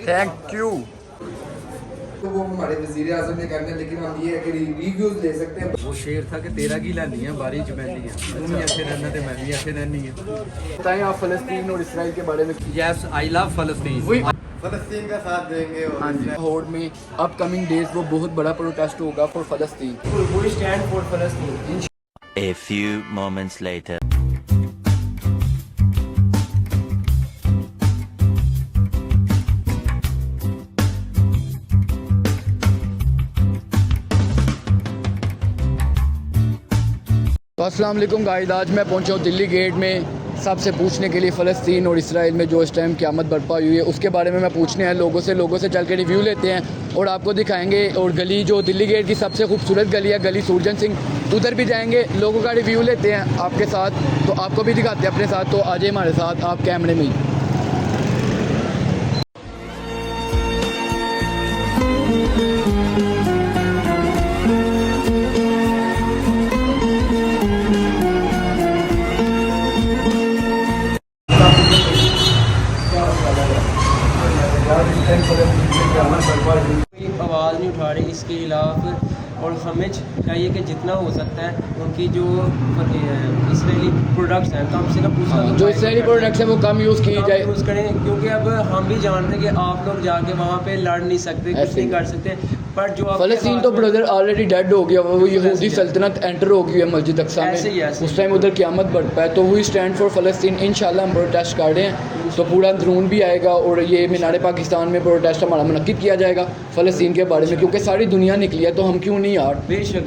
Thank you. तो वो हमारे वज़ीर आज़म ने करना है, लेकिन हम ये है कि रिव्यूज ले सकते हैं। वो शेर था कि तेरा की लानी है बारी चमैनी है, तुम भी अच्छे रहना तो मैं भी अच्छे रहनी है। बताएं आप फ़लस्तीन और इसराइल के बारे में। Yes I love फलस्तीन। फ़लस्तीन का साथ देंगे। हाँ जी, लाहौर में अपकमिंग डेज वो बहुत बड़ा प्रोटेस्ट होगा for Palestine. We stand for Palestine. A few moments later. तो अस्सलाम वालेकुम गाइस, आज मैं पहुंचा हूँ दिल्ली गेट में सबसे पूछने के लिए फ़लस्तीन और इसराइल में जो इस टाइम क़यामत बरपा हुई है उसके बारे में मैं पूछने हैं लोगों से चल के रिव्यू लेते हैं और आपको दिखाएंगे। और गली जो दिल्ली गेट की सबसे खूबसूरत गली है, गली सूरजन सिंह, उधर भी जाएंगे, लोगों का रिव्यू लेते हैं आपके साथ, तो आपको भी दिखाते हैं अपने साथ। तो आ जाइए हमारे साथ आप कैमरे में ही। कोई आवाज़ नहीं उठा रही इसके खिलाफ, और हमें चाहिए कि जितना हो सकता है उनकी जो इसराइली प्रोडक्ट्स हैं कम से कम उसका जो इसराइली प्रोडक्ट्स हैं वो कम यूज़ की जाए, यूज़ करें, क्योंकि अब हम भी जानते हैं कि आप लोग जाके वहाँ पे लड़ नहीं सकते, कुछ नहीं कर सकते। पर जो फ़लस्तीन तो ब्रदर ऑलरेडी डेड हो गया, वो यहूदी सल्तनत एंटर हो गई है मस्जिद अक्सा में, उस टाइम उधर क़यामत बढ़ता है। तो वी स्टैंड फॉर फ़लस्तीन, इंशाल्लाह हम प्रोटेस्ट कर रहे हैं। तो पूरा अंदरून भी आएगा और ये मीनार पाकिस्तान में प्रोटेस्ट हमारा मुनक्किद किया जाएगा फ़लस्तीन के बारे में, क्योंकि सारी दुनिया निकली है तो हम क्यों नहीं यार,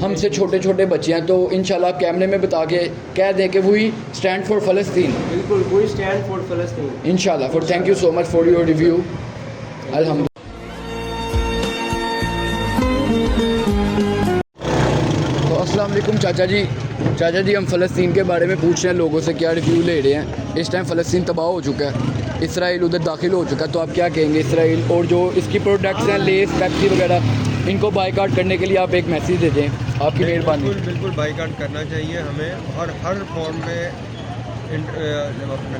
हमसे छोटे छोटे बच्चे हैं। तो इंशाल्लाह कैमरे में बता के कह दें कि वी स्टैंड फॉर फ़लस्तीन। बिल्कुल, वी स्टैंड फॉर फ़लस्तीन इंशाल्लाह। For thank you so much for your review. अल्हम्दुलिल्लाह। तो अस्सलाम वालेकुम चाचा जी, हम फ़लस्तीन के बारे में पूछ रहे हैं लोगों से, क्या रिव्यू ले रहे हैं। इस टाइम फ़लस्तीन तबाह हो चुका है, इसराइल उधर दाखिल हो चुका है, तो आप क्या कहेंगे इसराइल और जो इसकी प्रोडक्ट्स हैं लेस पेप्सी वगैरह, इनको बाइकाट करने के लिए आप एक मैसेज दे दें, आपकी मेहरबानी। बिल्कुल बाइकाट करना चाहिए हमें, और हर फॉर्म में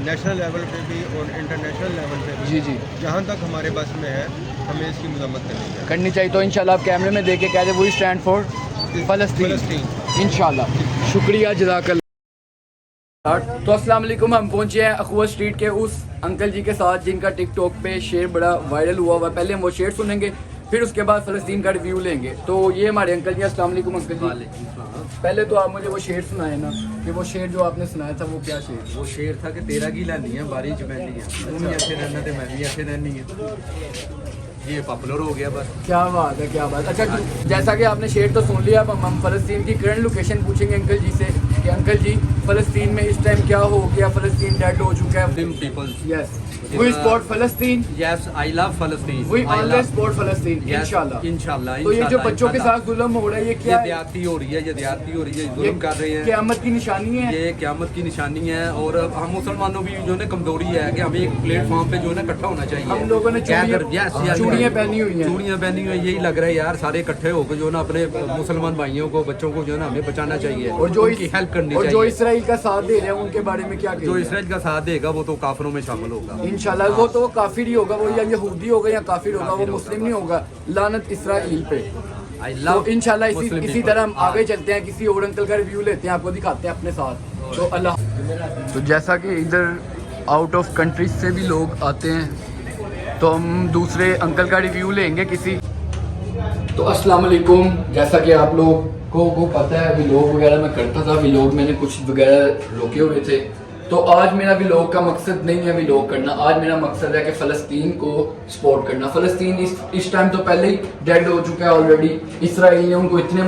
नेशनल लेवल पे भी और इंटरनेशनल लेवल पे भी जी जहाँ तक हमारे बस में है हमें इसकी मजम्मत करनी चाहिए। तो इंशाल्लाह आप कैमरे में देख के कह दें वो स्टैंड फॉर फ़लस्तीन इंशाल्लाह। शुक्रिया, जज़ाकल्लाह। तो अस्सलाम वालेकुम, हम पहुंचे हैं अखवा स्ट्रीट के उस अंकल जी के साथ जिनका टिकटॉक पे शेर बड़ा वायरल हुआ हुआ। पहले हम वो शेर सुनेंगे, फिर उसके बाद फ़लस्तीन का रिव्यू लेंगे। तो ये हमारे अंकल जी। अस्सलाम वालेकुम अंकल जी, पहले तो आप मुझे वो शेर सुनाए ना, कि वो शेर जो आपने सुनाया था वो क्या शेर? वो शेर था कि तेरा की लानी है बारी चमैनी है, तुम भी अच्छे रहना तो मैं भी अच्छे रहनी है। ये पॉपुलर हो गया बस। क्या बात है, क्या बात। अच्छा, जैसा कि आपने शेर तो सुन लिया, अब हम फ़लस्तीन की करंट लोकेशन पूछेंगे अंकल जी से कि अंकल जी फ़लस्तीन में इस टाइम क्या हो गया, फ़लस्तीन डेड हो चुका है। Muslim peoples, yes we support फ़लस्तीन। यस आई लव फलस्तीन। वी ऑलवेज सपोर्ट फ़लस्तीन इंशाल्लाह। इंशाल्लाह। तो ये जो बच्चों के साथ जुल्म हो रहा है, ये क्या है? ज्यादती हो रही है, ये ज्यादती हो रही है, जुल्म कर रहे हैं। क़यामत की निशानी है, ये क़यामत की निशानी है। और हम मुसलमानों भी जो है कमजोरी है कि हमें एक प्लेटफॉर्म पे जो है ना इकट्ठा होना चाहिए। हम लोगों ने चूड़ियाँ पहनी हुई हैं, चूड़ियाँ पहनी हुई, यही लग रहा है यार सारे इकट्ठे होकर जो है ना अपने मुसलमान भाइयों को, बच्चों को जो है ना हमें बचाना चाहिए और जो उनकी हेल्प करनी चाहिए। और जो इसराइल का साथ दे रहे हैं उनके बारे में क्या कहेंगे? जो इसराइल का साथ देगा वो तो काफिरों में शामिल होगा इंशाल्लाह। वो तो काफिर ही होगा, वो या यहूदी होगा या काफिर होगा, वो मुस्लिम नहीं होगा। लानत इसराइल पे। तो इंशाल्लाह इसी तरह हम आगे चलते हैं, किसी और अंकल का रिव्यू लेते हैं, आपको दिखाते हैं अपने साथ। तो अल्लाह। तो जैसा कि इधर आउट ऑफ कंट्रीज से भी लोग आते हैं, तो हम दूसरे अंकल का रिव्यू लेंगे किसी। तो अस्सलाम वालेकुम, जैसा कि आप लोग को पता है व्लॉग वगैरह मैं करता था, व्लॉग मैंने कुछ वगैरह रोके हुए थे। तो आज मेरा व्लॉग का मकसद नहीं है व्लॉग करना, आज मेरा मकसद है कि फ़लस्तीन को सपोर्ट करना। फ़लस्तीन इस टाइम तो पहले ही डेड हो चुका है ऑलरेडी। इसराइल ने उनको इतने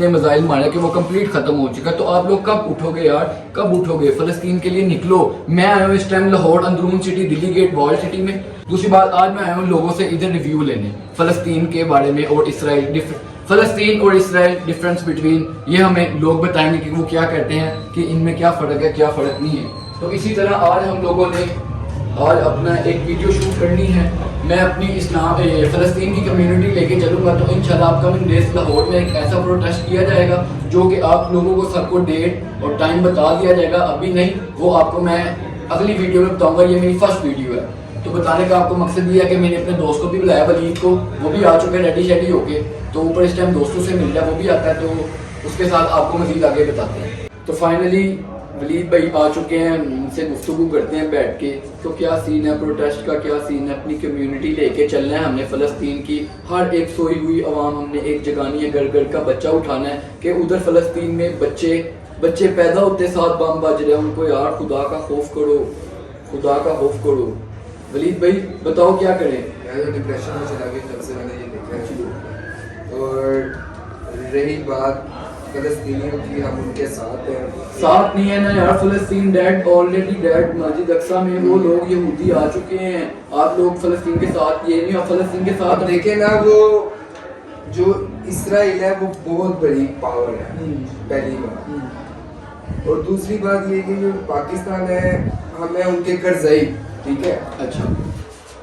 मिसाइल मारे कि वो कंप्लीट ख़त्म हो चुका है। तो आप लोग कब उठोगे यार, कब उठोगे? फ़लस्तीन के लिए निकलो। मैं आया हूँ इस टाइम लाहौर अंदरून city, Delhi gate, wall city में। दूसरी बात, आज मैं आया हूँ लोगों से इधर रिव्यू लेने फ़लस्तीन के बारे में और इसराइल, फ़लस्तीन और इसराइल डिफरेंस बिटवीन, ये हमें लोग बताएंगे कि वो क्या कहते हैं, कि इनमें क्या फ़र्क है, क्या फ़र्क नहीं है। तो इसी तरह आज हम लोगों ने आज अपना एक वीडियो शूट करनी है। मैं अपनी फ़लस्तीन की कम्युनिटी लेके चलूँगा। तो इंशाल्लाह अपकमिंग डेज लाहौर में एक ऐसा प्रोटेस्ट किया जाएगा जो कि आप लोगों को सबको डेट और टाइम बता दिया जाएगा। अभी नहीं, वो आपको मैं अगली वीडियो में बताऊँगा। ये मेरी फर्स्ट वीडियो है। तो बताने का आपको मकसद ये है कि मैंने अपने दोस्त को भी बुलाया, वलीद को, वो भी आ चुके हैं रेडी शेडी होके, तो ऊपर इस टाइम दोस्तों से मिल रहा है, वो भी आता है, तो उसके साथ आपको मजीद आगे बताते हैं। तो फाइनली वलीद भाई आ चुके हैं, उनसे गुफ्तगू करते हैं बैठ के, तो क्या सीन है प्रोटेस्ट का, क्या सीन है, अपनी कम्युनिटी लेके चलना है हमने फ़लस्तीन की, हर एक सोई हुई आवाम हमने एक जगानी है, घर घर का बच्चा उठाना है कि उधर फ़लस्तीन में बच्चे पैदा होते साथ बम बज रहे हैं, उनको यार खुदा का खौफ करो, खुदा का खौफ करो। वलीद भाई बताओ क्या करें? मैं तो डिप्रेशन में चला गया जब से मैंने ये देखा है। और रही बात फ़लस्तीनियों की, हम उनके साथ हैं। साथ नहीं है ना यार, फ़लस्तीन डेड, ऑलरेडी डेड। मस्जिद अक्सा में वो लोग यहूदी आ चुके हैं, आप लोग फ़लस्तीन के साथ, ये नहीं, आप फ़लस्तीन के साथ देखे ना, वो जो इसराइल है वो बहुत बड़ी पावर है, पहली बात। और दूसरी बात ये कि जो पाकिस्तान है, हमें उनके कर्ज़ई, ठीक है, अच्छा,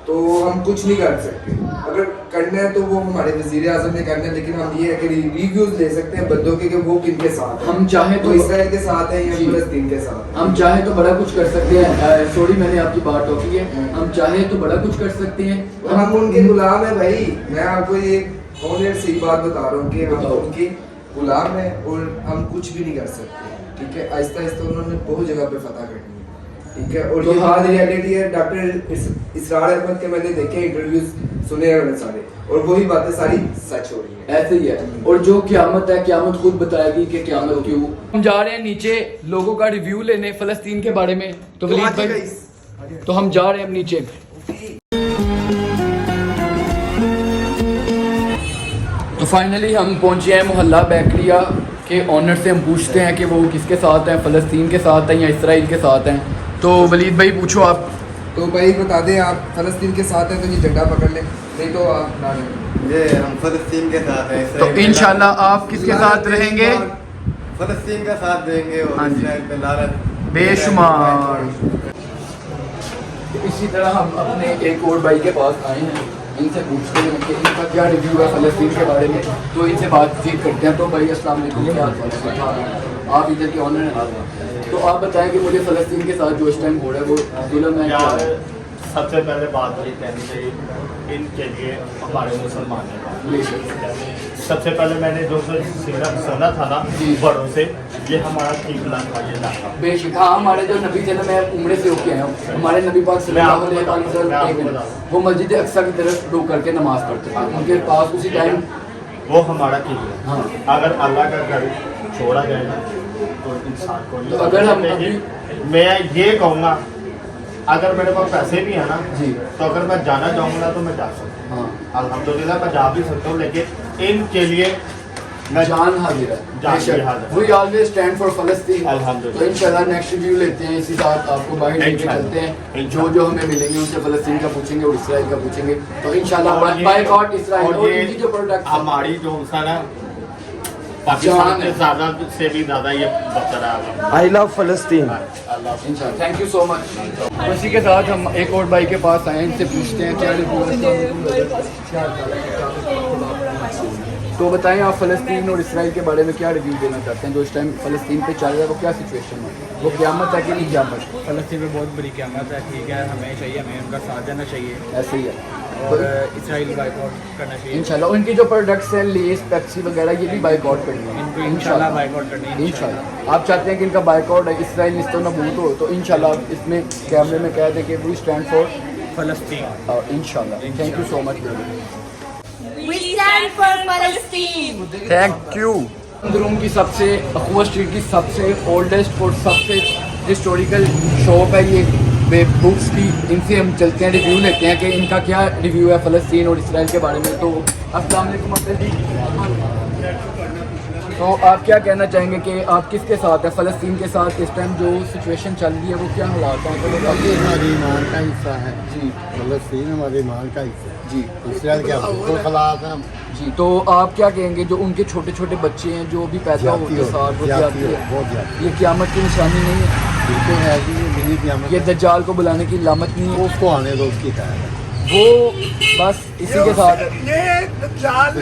तो हम कुछ नहीं कर सकते। अगर करना है तो वो हमारे वज़ीर आज़म ने करना है, लेकिन हम ये है कि रिव्यूज ले सकते हैं बंदों के कि वो किनके साथ हैं। हम चाहे तो इसराइल के साथ है या फ़लस्तीन के साथ है। हम चाहे तो बड़ा कुछ कर सकते हैं। सॉरी मैंने आपकी बात टोकी है, हम चाहे तो बड़ा कुछ कर सकते हैं। हम उनके गुलाम है भाई। मैं आपको ये ऑनेस्ट सी बात बता रहा हूँ कि हम उनके गुलाम हैं और हम कुछ भी नहीं कर सकते, ठीक है। आहिस्ता आहिस्ता उन्होंने बहुत जगह पे फतह करनी है, ठीक है। और तो ये हार्ड रियलिटी है। डॉक्टर इसरार अहमद के मैंने देखे इंटरव्यूज सुने हैं मैंने सारे, और वही बातें सारी सच हो रही है। ऐसे ही है। और जो क़यामत है, क़यामत खुद बताएगी कि क़यामत क्यों। हम जा रहे हैं नीचे लोगों का रिव्यू लेने फ़लस्तीन के बारे में, तो वलीद भाई, तो हम जा रहे हैं अब नीचे। तो फाइनली हम पहुंचे हैं मोहल्ला बेकरिया के ऑनर से। हम पूछते हैं कि वो किसके साथ हैं, फ़लस्तीन के साथ हैं या इसराइल के साथ हैं। तो वलीद भाई पूछो आप। तो भाई बता दें, आप फ़लस्तीन के साथ हैं तो ये झंडा पकड़ लें, नहीं तो आप ना लें। ये हम फ़लस्तीन के साथ हैं। तो इंशाल्लाह आप किसके साथ रहेंगे? फ़लस्तीन का साथ देंगे और हाँ जी। इसराइल पे लानत बेशुमार। इसी तरह हम अपने एक और भाई के पास आए हैं, इनसे पूछते हैं कि इनका क्या रिव्यू है फ़लस्तीन के बारे में, तो इनसे बातचीत करते हैं। तो भाई अस्सलाम वालेकुम, क्या हाल है? आप इधर के ऑनर हैं, तो आप बताएं कि मुझे फ़लस्तीन के साथ जो इस टाइम हो रहा है वो जुल्म है क्या यार, है? सबसे पहले बात ये कहनी चाहिए इनके लिए, हमारे मुसलमान सबसे पहले मैंने जो सुना था ना जी। बड़ों से, ये हमारा किबला था, ये इलाका। बेशक हाँ, हमारे जो नबी थे ना, मैं उम्रे से होके आया हूँ, हमारे नबी पाक सल्लल्लाहु अलैहि वसल्लम वो मस्जिद अक्सा की तरफ रुक करके नमाज पढ़ते थे, उनके पास उसी टाइम वो हमारा किबला। हाँ। अगर अल्लाह का घर छोड़ा जाए ना तो इंसान को तो अगर हम मैं ये कहूँगा, अगर मेरे पास पैसे भी है ना जी, तो अगर मैं जाना चाहूँगा तो मैं जा सकता हूँ, हाँ, अल्हम्दुलिल्लाह मैं जा भी सकता हूँ, लेकिन इनके लिए मैं जान हाजिर है। जान भी हाजिर है। We always stand for Palestine। अल्हम्दुलिल्लाह। तो इंशाल्लाह नेक्स्ट रिव्यू लेते हैं, इसी साथ आपको बाहर लेके इंशाल्लाह। चलते हैं, इंशाल्लाह। जो हमें मिलेंगे उनसे फ़लस्तीन का पूछेंगे और इसराइल का पूछेंगे। तो इंशाल्लाह और ये- बायकॉट इसराइल और ये इनकी जो प्रोडक्ट हमारी जो ना पाकिस्तान से ज़्यादा से भी ज़्यादा ये बरकरार है। आई लव फ़लस्तीन। इंशाल्लाह, थैंक यू सो मच। उसी के साथ हम एक और भाई के पास आए, इनसे पूछते हैं क्या रिव्यू है। तो बताएं आप फ़लस्तीन और इसराइल के बारे में क्या रिव्यू देना चाहते हैं? जो इस टाइम फ़लस्तीन पे चल रहा है वो क्या सिचुएशन है, वो क़यामत है कि नहीं क़यामत? फ़लस्तीन में बहुत बड़ी क़यामत है, ठीक है, हमें चाहिए, हमें उनका साथ देना चाहिए ऐसे ही है। और इसराइल बाइकआउट करना चाहिए। इंशाल्लाह उनकी जो प्रोडक्ट्स हैं, लेस, पेप्सी वगैरह, ये भी बाइकआउट करनी है इनको इंशाल्लाह बाइकआउट करनी है। इंशाल्लाह आप चाहते हैं कि इनका बाइकआउट है, इसराइल निस्तो नबूत हो, तो इंशाल्लाह आप इसमें कैमरे में कह दें कि वी स्टैंड फॉर फ़लस्तीन। इंशाल्लाह। Thank you so much. We stand for Palestine. Thank you. अंदरून की सबसे अखवा स्ट्रीट की सबसे ओल्डेस्ट और सबसे हिस्टोरिकल शॉप है ये वेब बुक्स की। इनसे हम चलते हैं, रिव्यू लेते हैं कि इनका क्या रिव्यू है फ़लस्तीन और इसराइल के बारे में। तो अस्सलाम वालेकुम अंकल जी। तो आप क्या कहना चाहेंगे कि आप किसके साथ हैं, फ़लस्तीन के साथ? इस टाइम जो सिचुएशन चल रही है वो क्या हालात हैं? तो बताइए। हमारी ईमान का हिस्सा है जी फ़लस्तीन, हमारे ईमान का हिस्सा है जी इसराइल के बिल्कुल खिलाफ है। जी। तो आप क्या कहेंगे जो उनके छोटे छोटे बच्चे हैं जो भी पैदा होते साथ, वो ज्यादती ज्यादती है, है, बहुत ज्यादा ये क़यामत की निशानी नहीं है? बिल्कुल है कि ये बिजली की ये दज्जाल को बुलाने की लामत नहीं है? उसको आने दो, उसकी खैर है। वो बस इसी के साथ दज्जाल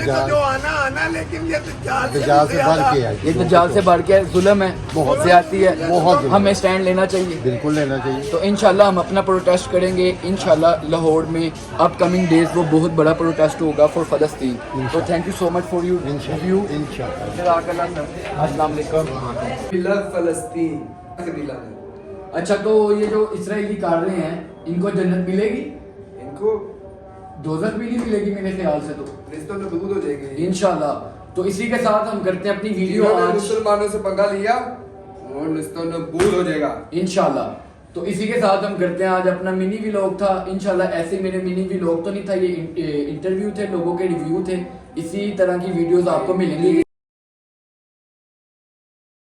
से बढ़ के है ये दज्जाल से बढ़ के जुल्म है, बहुत ज्यादती है, बहुत हमें स्टैंड लेना चाहिए। बिल्कुल लेना चाहिए। तो इंशाल्लाह हम अपना प्रोटेस्ट करेंगे। इंशाल्लाह लाहौर में अपकमिंग डेज वो बहुत बड़ा प्रोटेस्ट होगा फॉर फ़लस्तीन। तो thank you so much for you review. अस्सलाम वालेकुम। We love फ़लस्तीन। अच्छा, तो ये जो इसराइली कर रहे हैं इनको जन्नत मिलेगी? इनको दोज़ख भी नहीं मिलेगी मेरे ख्याल से। तो रिश्तों में दूध हो जाएगी इंशाल्लाह। तो इसी के साथ हम करते हैं अपनी वीडियो जिन्होंने आज मुसलमानों से पंगा लिया और रिश्तों में बूद हो जाएगा इंशाल्लाह। तो इसी के साथ हम करते हैं आज अपना मिनी व्लॉग था। इंशाल्लाह ऐसे मेरे मिनी व्लॉग तो नहीं था, ये इंटरव्यू थे, लोगों के रिव्यू थे। इसी तरह की वीडियोस आपको मिलेंगी।